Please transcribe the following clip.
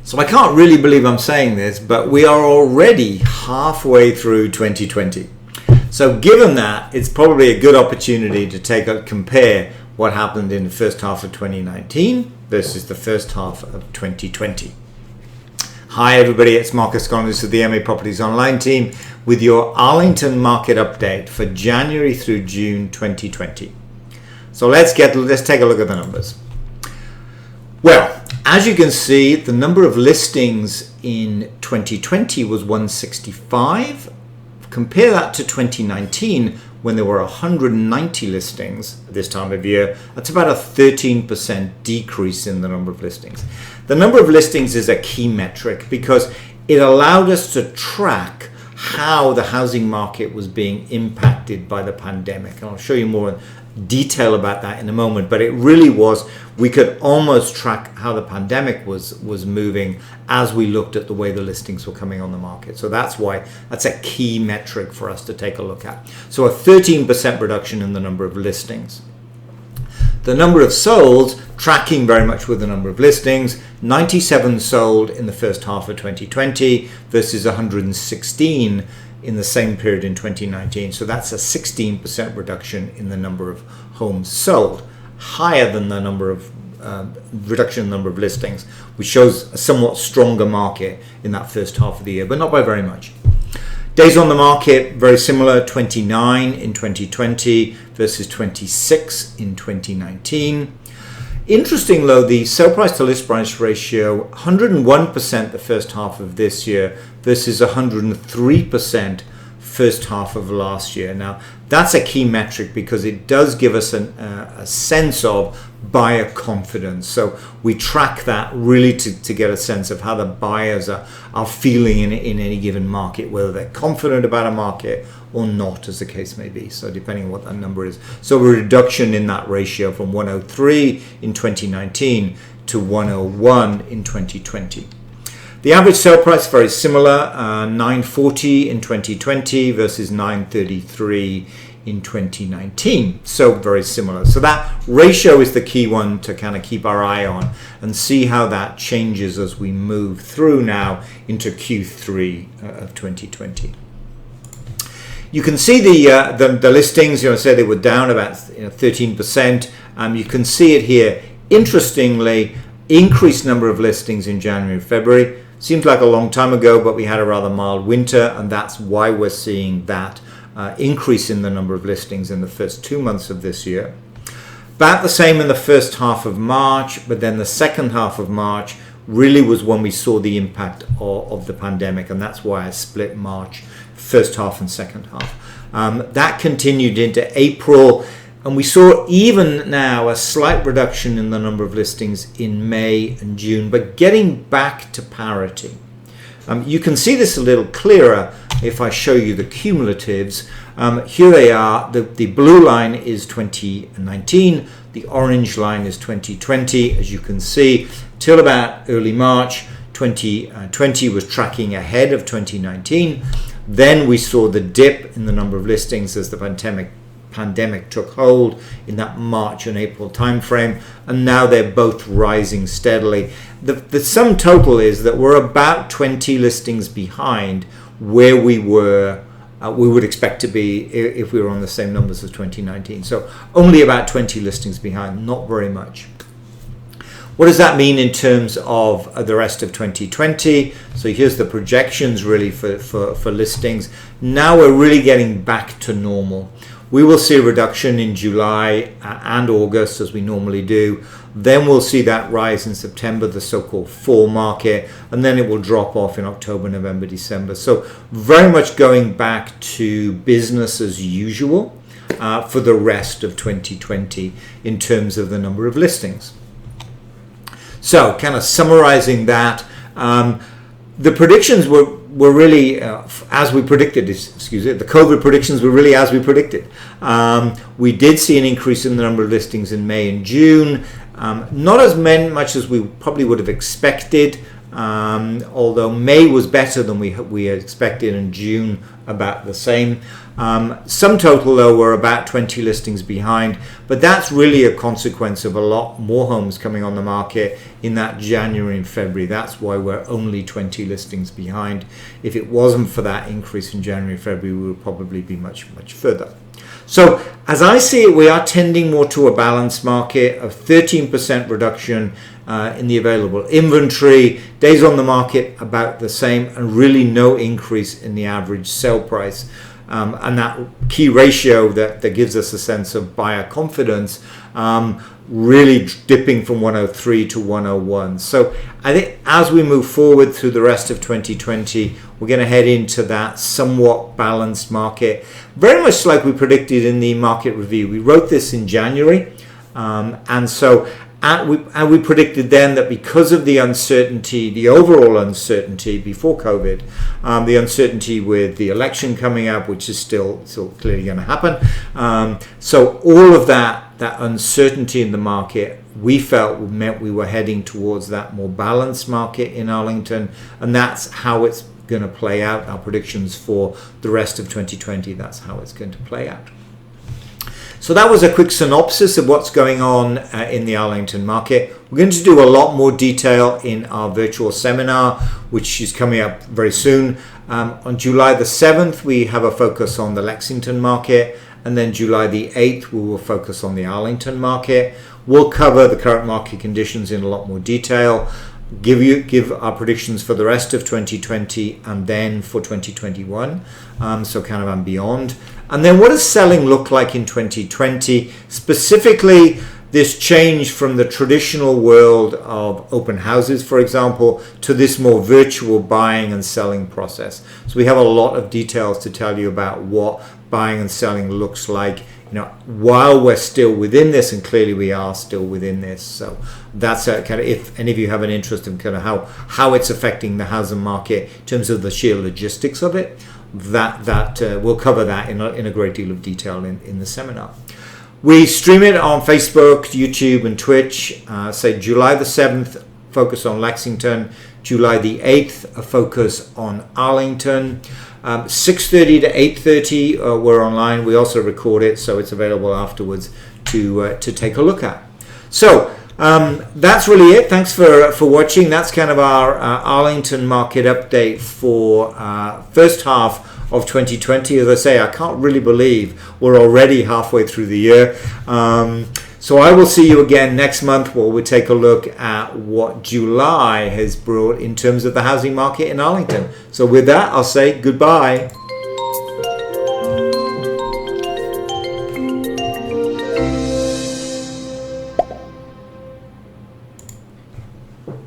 So I can't really believe I'm saying this, but we are already halfway through 2020. So given that, it's probably a good opportunity to compare what happened in the first half of 2019 versus the first half of 2020. Hi everybody, it's Marcus Collins of the MA Properties Online team with your Arlington market update for January through June 2020. So let's take a look at the numbers. Well, as you can see, the number of listings in 2020 was 165. Compare that to 2019 when there were 190 listings this time of year. That's about a 13% decrease in the number of listings. The number of listings is a key metric because it allowed us to track how the housing market was being impacted by the pandemic. And I'll show you more detail about that in a moment, but it really was, we could almost track how the pandemic was moving as we looked at the way the listings were coming on the market. So that's why that's a key metric for us to take a look at. So a 13% reduction in the number of listings. The number of sold, tracking very much with the number of listings, 97 sold in the first half of 2020 versus 116 in the same period in 2019. So that's a 16% reduction in the number of homes sold, higher than the number of reduction in the number of listings, which shows a somewhat stronger market in that first half of the year, but not by very much. Days on the market, very similar, 29 in 2020 versus 26 in 2019. Interesting though, the sale price to list price ratio, 101% the first half of this year versus 103% first half of last year. Now, that's a key metric because it does give us a sense of buyer confidence. So we track that really to get a sense of how the buyers are feeling in any given market, whether they're confident about a market or not, as the case may be. So depending on what that number is. So a reduction in that ratio from 103 in 2019 to 101 in 2020. The average sale price, very similar, 940 in 2020 versus 933 in 2019. So very similar. So that ratio is the key one to kind of keep our eye on and see how that changes as we move through now into Q3 of 2020. You can see the listings, say they were down about 13%. You can see it here. Interestingly, increased number of listings in January and February. Seems like a long time ago, but we had a rather mild winter, and that's why we're seeing that increase in the number of listings in the first 2 months of this year. About the same in the first half of March, but then the second half of March really was when we saw the impact of the pandemic, and that's why I split March first half and second half. That continued into April, and we saw even now a slight reduction in the number of listings in May and June, but getting back to parity. You can see this a little clearer if I show you the cumulatives. Here they are. The blue line is 2019, the orange line is 2020. As you can see, till about early March, 2020 was tracking ahead of 2019. Then we saw the dip in the number of listings as the pandemic took hold in that March and April timeframe, and now they're both rising steadily. The sum total is that we're about 20 listings behind where we would expect to be if we were on the same numbers as 2019. So only about 20 listings behind, not very much. What does that mean in terms of the rest of 2020? So here's the projections really for listings. Now we're really getting back to normal. We will see a reduction in July and August as we normally do. Then we'll see that rise in September, the so-called fall market, and then it will drop off in October, November, December. So very much going back to business as usual for the rest of 2020 in terms of the number of listings. So kind of summarizing that, the predictions were really as we predicted. The COVID predictions were really as we predicted. We did see an increase in the number of listings in May and June. Not as much as we probably would have expected. although May was better than we had expected, and June about the same. Sum total, though, we're about 20 listings behind, but that's really a consequence of a lot more homes coming on the market in that January and February. That's why we're only 20 listings behind. If it wasn't for that increase in January and February, we would probably be much, much further. So as I see it, we are tending more to a balanced market of 13% reduction in the available inventory, days on the market about the same, and really no increase in the average sale price. And that key ratio that gives us a sense of buyer confidence really dipping from 103 to 101. So I think as we move forward through the rest of 2020, we're going to head into that somewhat balanced market, very much like we predicted in the market review. We wrote this in January, and we predicted then that because of the uncertainty, the overall uncertainty before COVID, the uncertainty with the election coming up, which is still clearly going to happen. So all of that uncertainty in the market, we felt meant we were heading towards that more balanced market in Arlington, and that's how it's going to play out. Our predictions for the rest of 2020, that's how it's going to play out. So that was a quick synopsis of what's going on in the Arlington market. We're going to do a lot more detail in our virtual seminar, which is coming up very soon. On July the 7th, we have a focus on the Lexington market, and then July the 8th, we will focus on the Arlington market. We'll cover the current market conditions in a lot more detail, give our predictions for the rest of 2020 and then for 2021, so kind of and beyond. And then what does selling look like in 2020? Specifically, this change from the traditional world of open houses, for example, to this more virtual buying and selling process. So we have a lot of details to tell you about what buying and selling looks like, while we're still within this, and clearly we are still within this. So that's kind of, if any of you have an interest in kind of how it's affecting the housing market in terms of the sheer logistics of it, that we'll cover that in a great deal of detail in the seminar. We stream it on Facebook, YouTube, and Twitch. Say July the 7th, focus on Lexington. July the 8th, a focus on Arlington. 6:30 to 8:30, we're online. We also record it, so it's available afterwards to take a look at. So that's really it. Thanks for watching. That's kind of our Arlington market update for first half of 2020. As I say, I can't really believe we're already halfway through the year. So I will see you again next month, where we'll take a look at what July has brought in terms of the housing market in Arlington. So with that, I'll say goodbye.